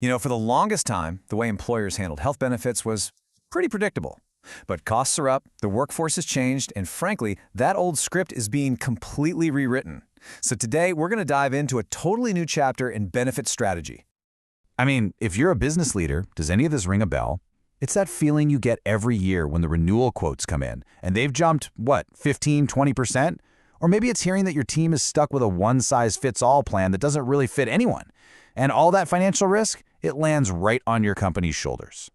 For the longest time, the way employers handled health benefits was pretty predictable. But costs are up, the workforce has changed, and frankly, that old script is being completely rewritten. So today, we're going to dive into a totally new chapter in benefit strategy. I mean, if you're a business leader, does any of this ring a bell? It's that feeling you get every year when the renewal quotes come in, and they've jumped, 15, 20%? Or maybe it's hearing that your team is stuck with a one-size-fits-all plan that doesn't really fit anyone. And all that financial risk, it lands right on your company's shoulders.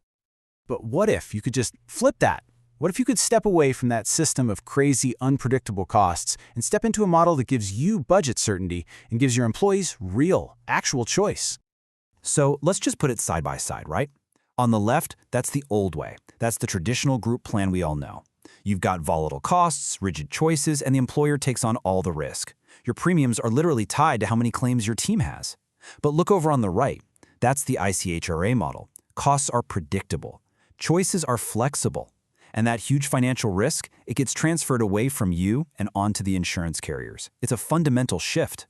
But what if you could just flip that? What if you could step away from that system of crazy, unpredictable costs and step into a model that gives you budget certainty and gives your employees real, actual choice? So let's just put it side by side, right? On the left, that's the old way. That's the traditional group plan we all know. You've got volatile costs, rigid choices, and the employer takes on all the risk. Your premiums are literally tied to how many claims your team has. But look over on the right. That's the ICHRA model. Costs are predictable. Choices are flexible. And that huge financial risk, it gets transferred away from you and onto the insurance carriers. It's a fundamental shift.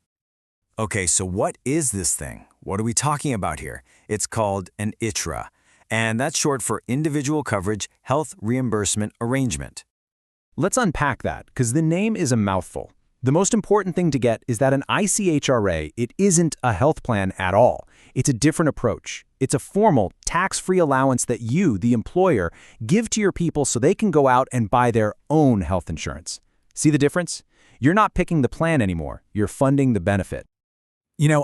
Okay, so what is this thing? What are we talking about here? It's called an ICHRA, and that's short for Individual Coverage Health Reimbursement Arrangement. Let's unpack that, because the name is a mouthful. The most important thing to get is that an ICHRA, it isn't a health plan at all. It's a different approach. It's a formal, tax-free allowance that you, the employer, give to your people so they can go out and buy their own health insurance. See the difference? You're not picking the plan anymore. You're funding the benefit.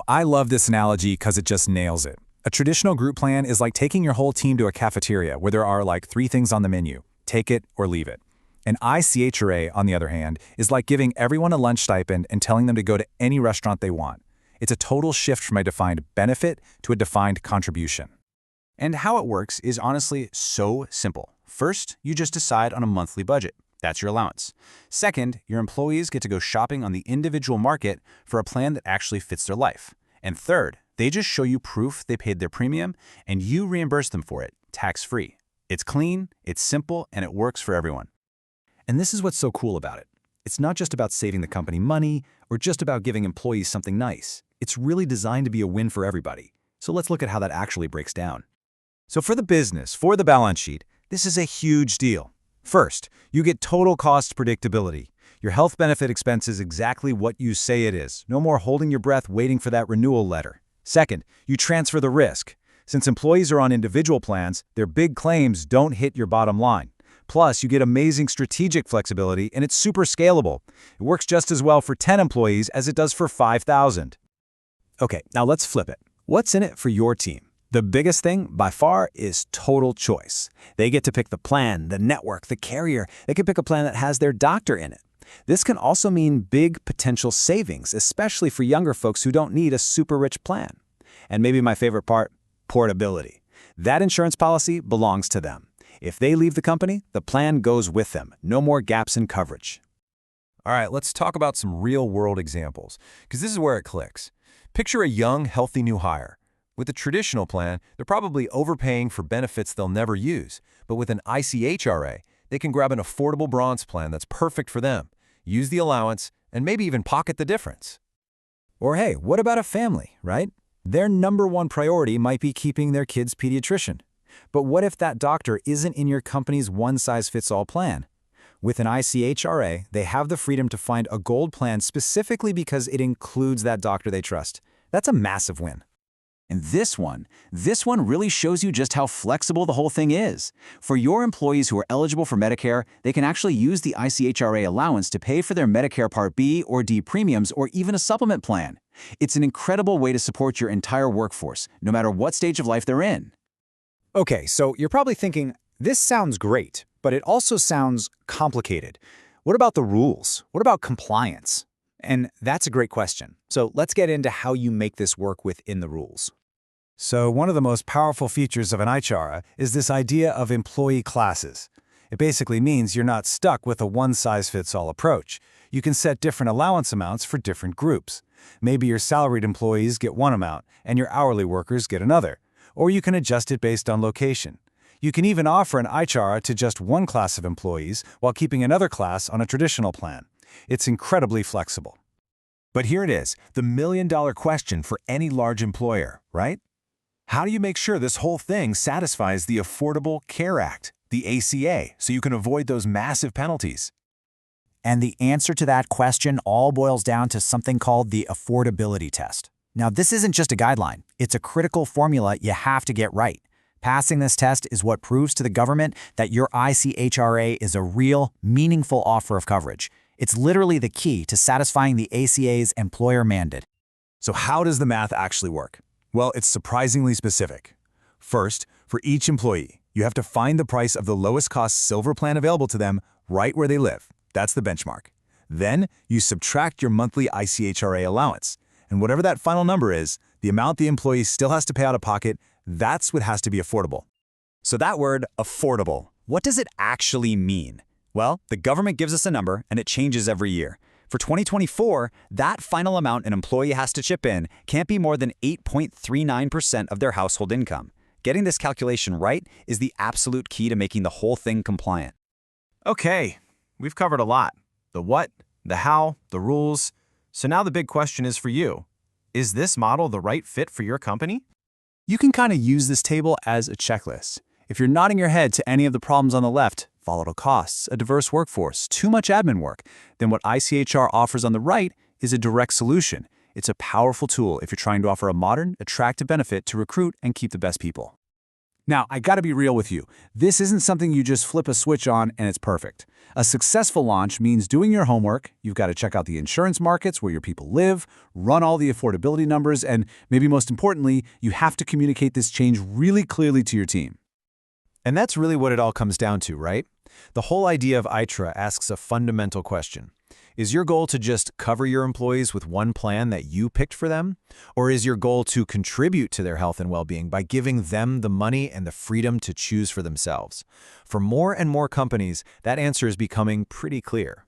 I love this analogy because it just nails it. A traditional group plan is like taking your whole team to a cafeteria where there are like 3 things on the menu. Take it or leave it. An ICHRA, on the other hand, is like giving everyone a lunch stipend and telling them to go to any restaurant they want. It's a total shift from a defined benefit to a defined contribution. And how it works is honestly so simple. First, you just decide on a monthly budget. That's your allowance. Second, your employees get to go shopping on the individual market for a plan that actually fits their life. And third, they just show you proof they paid their premium and you reimburse them for it, tax-free. It's clean, it's simple, and it works for everyone. And this is what's so cool about it. It's not just about saving the company money or just about giving employees something nice. It's really designed to be a win for everybody. So let's look at how that actually breaks down. So for the business, for the balance sheet, this is a huge deal. First, you get total cost predictability. Your health benefit expense is exactly what you say it is. No more holding your breath waiting for that renewal letter. Second, you transfer the risk. Since employees are on individual plans, their big claims don't hit your bottom line. Plus, you get amazing strategic flexibility, and it's super scalable. It works just as well for 10 employees as it does for 5,000. Okay, now let's flip it. What's in it for your team? The biggest thing, by far, is total choice. They get to pick the plan, the network, the carrier. They can pick a plan that has their doctor in it. This can also mean big potential savings, especially for younger folks who don't need a super rich plan. And maybe my favorite part, portability. That insurance policy belongs to them. If they leave the company, the plan goes with them. No more gaps in coverage. All right, let's talk about some real-world examples, because this is where it clicks. Picture a young, healthy new hire. With a traditional plan, they're probably overpaying for benefits they'll never use. But with an ICHRA, they can grab an affordable bronze plan that's perfect for them, use the allowance, and maybe even pocket the difference. Or hey, what about a family, right? Their number one priority might be keeping their kid's pediatrician. But what if that doctor isn't in your company's one-size-fits-all plan? With an ICHRA, they have the freedom to find a gold plan specifically because it includes that doctor they trust. That's a massive win. And this one really shows you just how flexible the whole thing is. For your employees who are eligible for Medicare, they can actually use the ICHRA allowance to pay for their Medicare Part B or D premiums or even a supplement plan. It's an incredible way to support your entire workforce, no matter what stage of life they're in. Okay, so you're probably thinking, this sounds great, but it also sounds complicated. What about the rules? What about compliance? And that's a great question. So let's get into how you make this work within the rules. So one of the most powerful features of an ICHRA is this idea of employee classes. It basically means you're not stuck with a one-size-fits-all approach. You can set different allowance amounts for different groups. Maybe your salaried employees get one amount and your hourly workers get another. Or you can adjust it based on location. You can even offer an ICHRA to just one class of employees while keeping another class on a traditional plan. It's incredibly flexible. But here it is, the million-dollar question for any large employer, right? How do you make sure this whole thing satisfies the Affordable Care Act, the ACA, so you can avoid those massive penalties? And the answer to that question all boils down to something called the affordability test. Now, this isn't just a guideline. It's a critical formula you have to get right. Passing this test is what proves to the government that your ICHRA is a real, meaningful offer of coverage. It's literally the key to satisfying the ACA's employer mandate. So how does the math actually work? Well, it's surprisingly specific. First, for each employee, you have to find the price of the lowest cost silver plan available to them right where they live. That's the benchmark. Then, you subtract your monthly ICHRA allowance. And whatever that final number is, the amount the employee still has to pay out of pocket, that's what has to be affordable. So that word, affordable, what does it actually mean? Well, the government gives us a number, and it changes every year. For 2024, that final amount an employee has to chip in can't be more than 8.39% of their household income. Getting this calculation right is the absolute key to making the whole thing compliant. Okay, we've covered a lot. The what, the how, the rules. So now the big question is for you. Is this model the right fit for your company? You can kind of use this table as a checklist. If you're nodding your head to any of the problems on the left, volatile costs, a diverse workforce, too much admin work, then what ICHR offers on the right is a direct solution. It's a powerful tool if you're trying to offer a modern, attractive benefit to recruit and keep the best people. Now, I gotta be real with you. This isn't something you just flip a switch on and it's perfect. A successful launch means doing your homework. You've got to check out the insurance markets where your people live, run all the affordability numbers, and maybe most importantly, you have to communicate this change really clearly to your team. And that's really what it all comes down to, right? The whole idea of ICHRA asks a fundamental question. Is your goal to just cover your employees with one plan that you picked for them? Or is your goal to contribute to their health and well-being by giving them the money and the freedom to choose for themselves? For more and more companies, that answer is becoming pretty clear.